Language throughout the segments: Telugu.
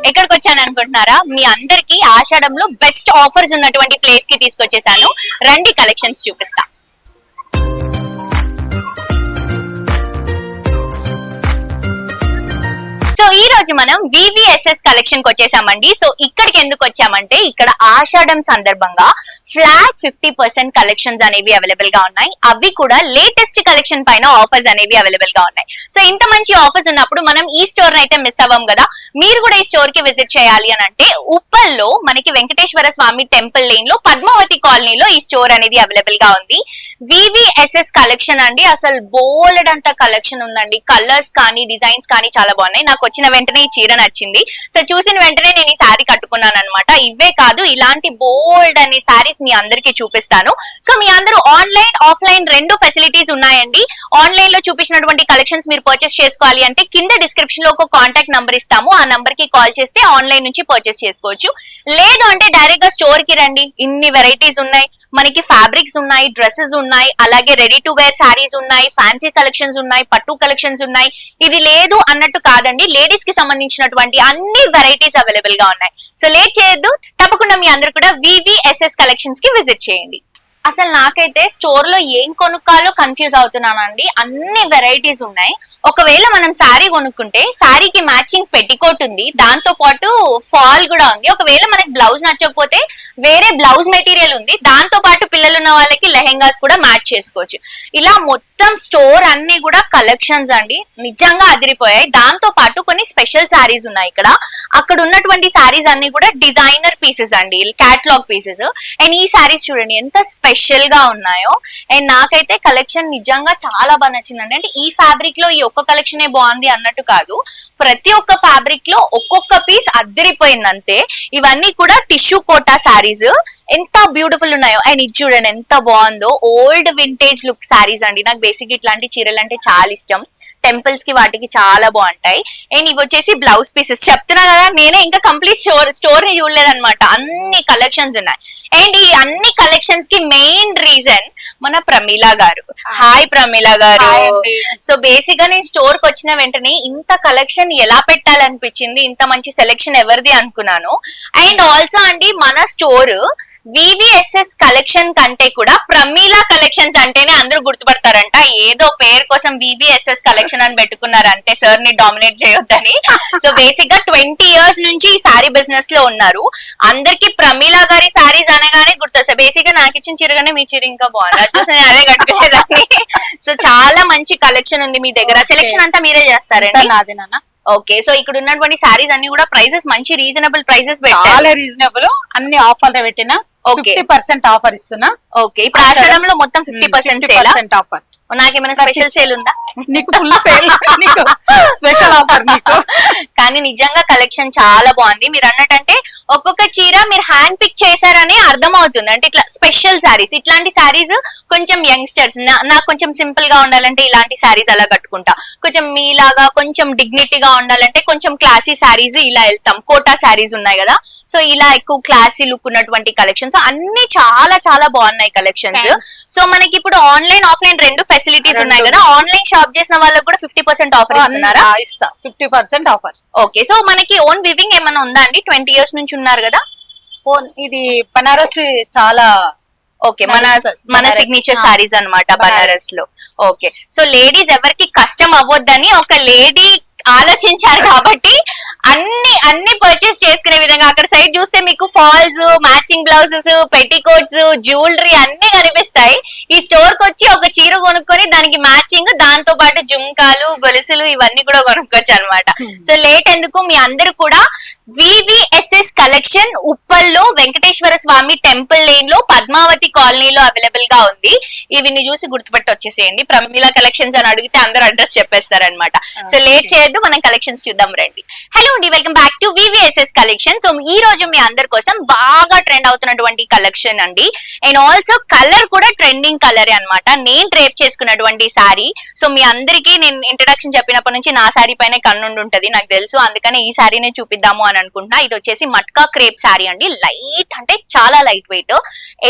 ఎక్కడికి వచ్చాను అనుకుంటున్నారా? మీ అందరికి ఆషాఢంలో బెస్ట్ ఆఫర్స్ ఉన్నటువంటి ప్లేస్ కి తీసుకొచ్చేసాను. రండి కలెక్షన్స్ చూపిస్తా. సో ఈ రోజు మనం VVSS కలెక్షన్ కి వచ్చేసామండి. సో ఇక్కడికి ఎందుకు వచ్చామంటే ఇక్కడ ఆషాఢం సందర్భంగా ఫ్లాట్ 50% కలెక్షన్స్ అనేవి అవైలబుల్ గా ఉన్నాయి. అవి కూడా లేటెస్ట్ కలెక్షన్ పైన ఆఫర్స్ అనేవి అవైలబుల్ గా ఉన్నాయి. సో ఇంత మంచి ఆఫర్స్ ఉన్నప్పుడు మనం ఈ స్టోర్ అయితే మిస్ అవ్వం కదా. మీరు కూడా ఈ స్టోర్ కి విజిట్ చేయాలి అని అంటే ఉప్పల్లో మనకి వెంకటేశ్వర స్వామి టెంపుల్ లేన్ లో పద్మావతి కాలనీలో ఈ స్టోర్ అనేది అవైలబుల్ గా ఉంది. VVSS కలెక్షన్ అండి, అసలు బోల్డ్ అంత కలెక్షన్ ఉందండి. కలర్స్ కానీ డిజైన్స్ కానీ చాలా బాగున్నాయి. నాకు వచ్చిన వెంటనే ఈ చీర నచ్చింది. సో చూసిన వెంటనే నేను ఈ శారీ కట్టుకున్నాను అనమాట. ఇవే కాదు, ఇలాంటి బోల్డ్ అనే శారీస్ మీ అందరికి చూపిస్తాను. సో మీ అందరూ ఆన్లైన్ ఆఫ్లైన్ రెండు ఫెసిలిటీస్ ఉన్నాయండి. ఆన్లైన్ లో చూపించినటువంటి కలెక్షన్స్ మీరు పర్చేస్ చేసుకోవాలి అంటే కింద డిస్క్రిప్షన్ లో ఒక కాంటాక్ట్ నంబర్ ఇస్తాము. ఆ నంబర్ కి కాల్ చేస్తే ఆన్లైన్ నుంచి పర్చేస్ చేసుకోవచ్చు. లేదు అంటే డైరెక్ట్ గా స్టోర్ కి రండి. ఇన్ని వెరైటీస్ ఉన్నాయి. మనకి ఫ్యాబ్రిక్స్ ఉన్నాయి, డ్రెస్సెస్ ఉన్నాయి, అలాగే రెడీ టు వేర్ శారీస్ ఉన్నాయి, ఫ్యాన్సీ కలెక్షన్స్ ఉన్నాయి, పట్టు కలెక్షన్స్ ఉన్నాయి. ఇది లేదు అన్నట్టు కాదండి, లేడీస్ కి సంబంధించినటువంటి అన్ని వెరైటీస్ అవైలబుల్ గా ఉన్నాయి. సో లేట్ చేయొద్దు, తప్పకుండా మీ అందరూ కూడా VVSS కలెక్షన్స్ కి విజిట్ చేయండి. అసలు నాకైతే స్టోర్ లో ఏం కొనుక్కాలో కన్ఫ్యూజ్ అవుతున్నానండి. అన్ని వెరైటీస్ ఉన్నాయి. ఒకవేళ మనం శారీ కొనుక్కుంటే శారీకి మ్యాచింగ్ పెట్టికోట్ ఉంది, దాంతో పాటు ఫాల్ కూడా ఉంది. ఒకవేళ మనకి బ్లౌజ్ నచ్చకపోతే వేరే బ్లౌజ్ మెటీరియల్ ఉంది, దాంతో పాటు పిల్లలు ఉన్న వాళ్ళకి లెహెంగాస్ కూడా మ్యాచ్ చేసుకోవచ్చు. ఇలా మొత్తం స్టోర్ అన్ని కూడా కలెక్షన్స్ అండి, నిజంగా అదిరిపోయాయి. దాంతో పాటు కొన్ని స్పెషల్ శారీస్ ఉన్నాయి ఇక్కడ. అక్కడ ఉన్నటువంటి శారీస్ అన్ని కూడా డిజైనర్ పీసెస్ అండి, క్యాటలాగ్ పీసెస్. అండ్ ఈ శారీస్ చూడండి ఎంత స్పెషల్ గా ఉన్నాయో. అండ్ నాకైతే కలెక్షన్ నిజంగా చాలా బాగా నచ్చిందండి. అంటే ఈ ఫ్యాబ్రిక్ లో ఈ ఒక్క కలెక్షనే బాగుంది అన్నట్టు కాదు, ప్రతి ఒక్క ఫ్యాబ్రిక్ లో ఒక్కొక్క పీస్ అద్దరిపోయింది అంతే. ఇవన్నీ కూడా టిష్యూ కోటా శారీస్, ఎంత బ్యూటిఫుల్ ఉన్నాయో. అండ్ ఇది చూడండి ఎంత బాగుందో, ఓల్డ్ వింటేజ్ లుక్ శారీస్ అండి. నాకు బేసిక్ ఇట్లాంటి చీరలు అంటే చాలా ఇష్టం. టెంపుల్స్ కి వాటికి చాలా బాగుంటాయి. అండ్ ఇవి వచ్చేసి బ్లౌజ్ పీసెస్. చెప్తున్నా కదా, నేనే ఇంకా కంప్లీట్ స్టోర్ ని చూడలేదన్నమాట. అన్ని కలెక్షన్స్ ఉన్నాయి. అండ్ ఈ అన్ని కలెక్షన్స్ కి మెయిన్ రీజన్ మన ప్రమీల గారు. హాయ్ ప్రమీల గారు. సో బేసిక్ గా నేను స్టోర్ కి వచ్చిన వెంటనే ఇంత కలెక్షన్ ఎలా పెట్టాలనిపించింది, ఇంత మంచి సెలెక్షన్ ఎవరిది అనుకున్నాను. అండ్ ఆల్సో అండి మన స్టోర్ VVSS కలెక్షన్ కంటే కూడా ప్రమీల కలెక్షన్స్ అంటేనే అందరూ గుర్తుపడతారంట. ఏదో పేరు కోసం VVSS కలెక్షన్ అని పెట్టుకున్నారు అంతే, సార్ ని డామినేట్ చేయొద్దని. సో బేసిక్ గా 20 years నుంచి ఈ సారీ బిజినెస్ లో ఉన్నారు. అందరికి ప్రమీల గారి సారీస్ అనగానే గుర్తొస్తాయి. బేసిక్ గా నాకు ఇచ్చిన చీరగానే మీ చీర ఇంకా బాగుంది, వచ్చేసి అదే కట్టుకునేదాన్ని. సో చాలా మంచి కలెక్షన్ ఉంది మీ దగ్గర. సెలెక్షన్ అంతా మీరే చేస్తారండి? ఓకే. సో ఇక్కడ ఉన్నటువంటి సారీస్ అన్ని కూడా ప్రైసెస్ మంచి రీజనబుల్ ప్రైసెస్ చాలా రీజనబుల్, అన్ని ఆఫర్ పెట్టినా 50% ఆఫర్ ఇస్తున్నా. ఓకే. ఇప్పుడు ఆషాఢంలో మొత్తం 50% ఆఫర్. నాకేమైనా స్పెషల్ సేల్ ఉందా? నీకు ఫుల్ సేల్, నీకు స్పెషల్ ఆఫర్ నీకు. కానీ నిజంగా కలెక్షన్ చాలా బాగుంది. మీరు అన్నట్టంటే ఒక్కొక్క చీర మీరు హ్యాండ్ పిక్ చేశారని అర్థం అవుతుంది. అంటే ఇట్లా స్పెషల్ శారీస్, ఇట్లాంటి శారీస్ కొంచెం యంగ్స్టర్స్, నాకు కొంచెం సింపుల్ గా ఉండాలంటే ఇలాంటి శారీస్ అలా కట్టుకుంటా. కొంచెం మీలాగా కొంచెం డిగ్నిటీగా ఉండాలంటే కొంచెం క్లాసీ శారీస్ ఇలా వెళ్తాం. కోటా శారీస్ ఉన్నాయి కదా, సో ఇలా ఎక్కువ క్లాసీ లుక్ ఉన్నటువంటి కలెక్షన్స్ అన్ని చాలా చాలా బాగున్నాయి కలెక్షన్స్. సో మనకి ఇప్పుడు ఆన్లైన్ ఆఫ్లైన్ రెండు ఫెసిలిటీస్ ఉన్నాయి కదా. ఆన్లైన్ షాప్ చేసిన వాళ్ళకి కూడా 50% ఆఫర్ ఇస్తున్నారా? ఇస్తా, 50% ఆఫర్. ఓకే. సో మనకి ఓన్ వివింగ్ ఏమైనా ఉందా అండి? 20 years నుంచి ఉన్నారు కదా. ఇది బనారస్ చాలా ఓకే, మన సిగ్నేచర్ సారీస్ అన్నమాట బనారస్ లో. ఓకే. సో లేడీస్ ఎవరికి కష్టం అవ్వద్దని ఒక లేడీ ఆలోచించారు కాబట్టి అన్ని పర్చేస్ చేసుకునే విధంగా. అక్కడ సైడ్ చూస్తే మీకు falls, matching blouses, petticoats, jewellery అన్ని కనిపిస్తాయి. ఈ స్టోర్ కి వచ్చి ఒక చీర కొనుక్కొని దానికి మ్యాచింగ్, దాంతో పాటు జుంకాలు, గొలుసులు ఇవన్నీ కూడా కొనుక్కోవచ్చు అనమాట. సో లేట్ ఎందుకు, మీ అందరూ కూడా VVSS కలెక్షన్ ఉప్పల్లో వెంకటేశ్వర స్వామి టెంపుల్ లేన్ లో పద్మావతి కాలనీలో అవైలబుల్ గా ఉంది. ఇవిని చూసి గుర్తుపట్టి వచ్చేసేయండి. ప్రమీల కలెక్షన్స్ అని అడిగితే అందరు అడ్రస్ చెప్పేస్తారనమాట. సో లేట్ చేయొద్దు, మనం కలెక్షన్స్ చూద్దాం రండి. హలో అండి, welcome back to VVSS collection. So ఈ రోజు మీ అందరి కోసం బాగా ట్రెండ్ అవుతున్నటువంటి కలెక్షన్ అండి. అండ్ ఆల్సో కలర్ కూడా ట్రెండింగ్ కలర్ అన్నమాట. నేను డ్రేప్ చేసుకున్నటువంటి శారీ. సో మీ అందరికి నేను ఇంట్రడక్షన్ చెప్పినప్పటి నుంచి నా శారీ పైన కన్నుండి ఉంటది నాకు తెలుసు, అందుకని ఈ శారీనే చూపిద్దాము చూపిద్దామని అనుకుంటున్నా. ఇది వచ్చేసి మట్కా క్రేప్ శారీ అండి. లైట్ అంటే చాలా లైట్ వెయిట్,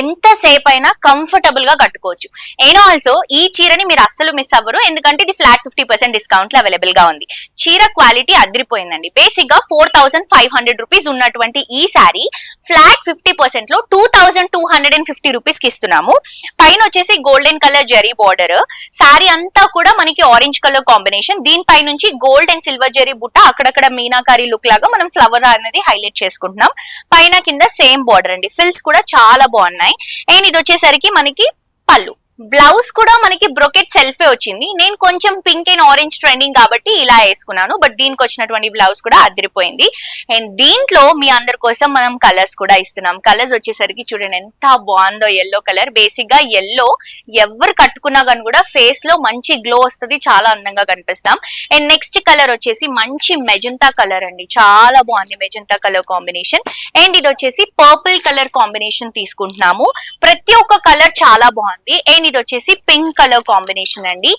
ఎంతసేపు అయినా కంఫర్టబుల్ గా కట్టుకోవచ్చు. అండ్ ఆల్సో ఈ చీరని మీరు అస్సలు మిస్ అవ్వరు, ఎందుకంటే ఇది ఫ్లాట్ 50% డిస్కౌంట్ లో అవైలబుల్ గా ఉంది. చీర క్వాలిటీ అదిరిపోయిందండి. బేసిక్ గా 4500 రూపీస్ ఉన్నటువంటి ఈ శారీ ఫ్లాట్ 50% లో 2250 రూపీస్ కి ఇస్తున్నాము. పైన వచ్చేసి golden colour zari border, sari అంతా కూడా మనకి ఆరెంజ్ కలర్ కాంబినేషన్. దీనిపై నుంచి గోల్డ్ అండ్ సిల్వర్ జెరీ బుట్ట, అక్కడక్కడ మీనాకారి లుక్ లాగా మనం ఫ్లవర్ అనేది హైలైట్ చేసుకుంటున్నాం. పైన కింద సేమ్ బార్డర్ అండి. ఫిల్స్ కూడా చాలా బాగున్నాయి. అండ్ ఇది వచ్చేసరికి మనకి పళ్ళు. బ్లౌజ్ కూడా మనకి బ్రొకెట్ సెల్ఫే వచ్చింది. నేను కొంచెం పింక్ అండ్ ఆరెంజ్ ట్రెండింగ్ కాబట్టి ఇలా వేసుకున్నాను, బట్ దీనికి వచ్చినటువంటి బ్లౌజ్ కూడా అదిరిపోయింది. అండ్ దీంట్లో మీ అందరి కోసం మనం కలర్స్ కూడా ఇస్తున్నాం. కలర్స్ వచ్చేసరికి చూడండి ఎంత బాగుందో. ఎల్లో కలర్, బేసిక్ గా ఎల్లో ఎవరు కట్టుకున్నా కానీ కూడా ఫేస్ లో మంచి గ్లో వస్తుంది, చాలా అందంగా కనిపిస్తాం. అండ్ నెక్స్ట్ కలర్ వచ్చేసి మంచి మెజంతా కలర్ అండి, చాలా బాగుంది మెజంతా కలర్ కాంబినేషన్. అండ్ ఇది వచ్చేసి పర్పుల్ కలర్ కాంబినేషన్ తీసుకుంటున్నాము. ప్రతి ఒక్క కలర్ చాలా బాగుంది. అండ్ ఇది వచ్చేసి పింక్ కలర్ కాంబినేషన్ అండి.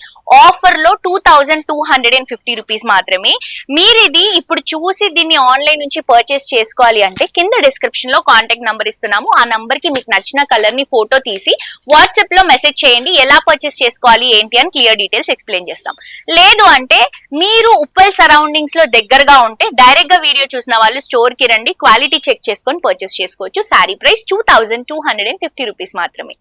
ఆఫర్ లో 2250 రూపీస్ మాత్రమే. మీరు ఇది ఇప్పుడు చూసి దీన్ని ఆన్లైన్ నుంచి పర్చేస్ చేసుకోవాలి అంటే కింద డిస్క్రిప్షన్ లో కాంటాక్ట్ నంబర్ ఇస్తున్నాము. ఆ నంబర్ కి మీకు నచ్చిన కలర్ ని ఫోటో తీసి వాట్సాప్ లో మెసేజ్ చేయండి. ఎలా పర్చేస్ చేసుకోవాలి ఏంటి అని క్లియర్ డీటెయిల్స్ ఎక్స్ప్లెయిన్ చేస్తాం. లేదు అంటే మీరు ఉప్పల్ సరౌండింగ్స్ లో దగ్గరగా ఉంటే డైరెక్ట్ గా వీడియో చూసిన వాళ్ళు స్టోర్ కి రండి, క్వాలిటీ చెక్ చేసుకొని పర్చేస్ చేసుకోవచ్చు. శారీ ప్రైస్ 2250 రూపీస్ మాత్రమే.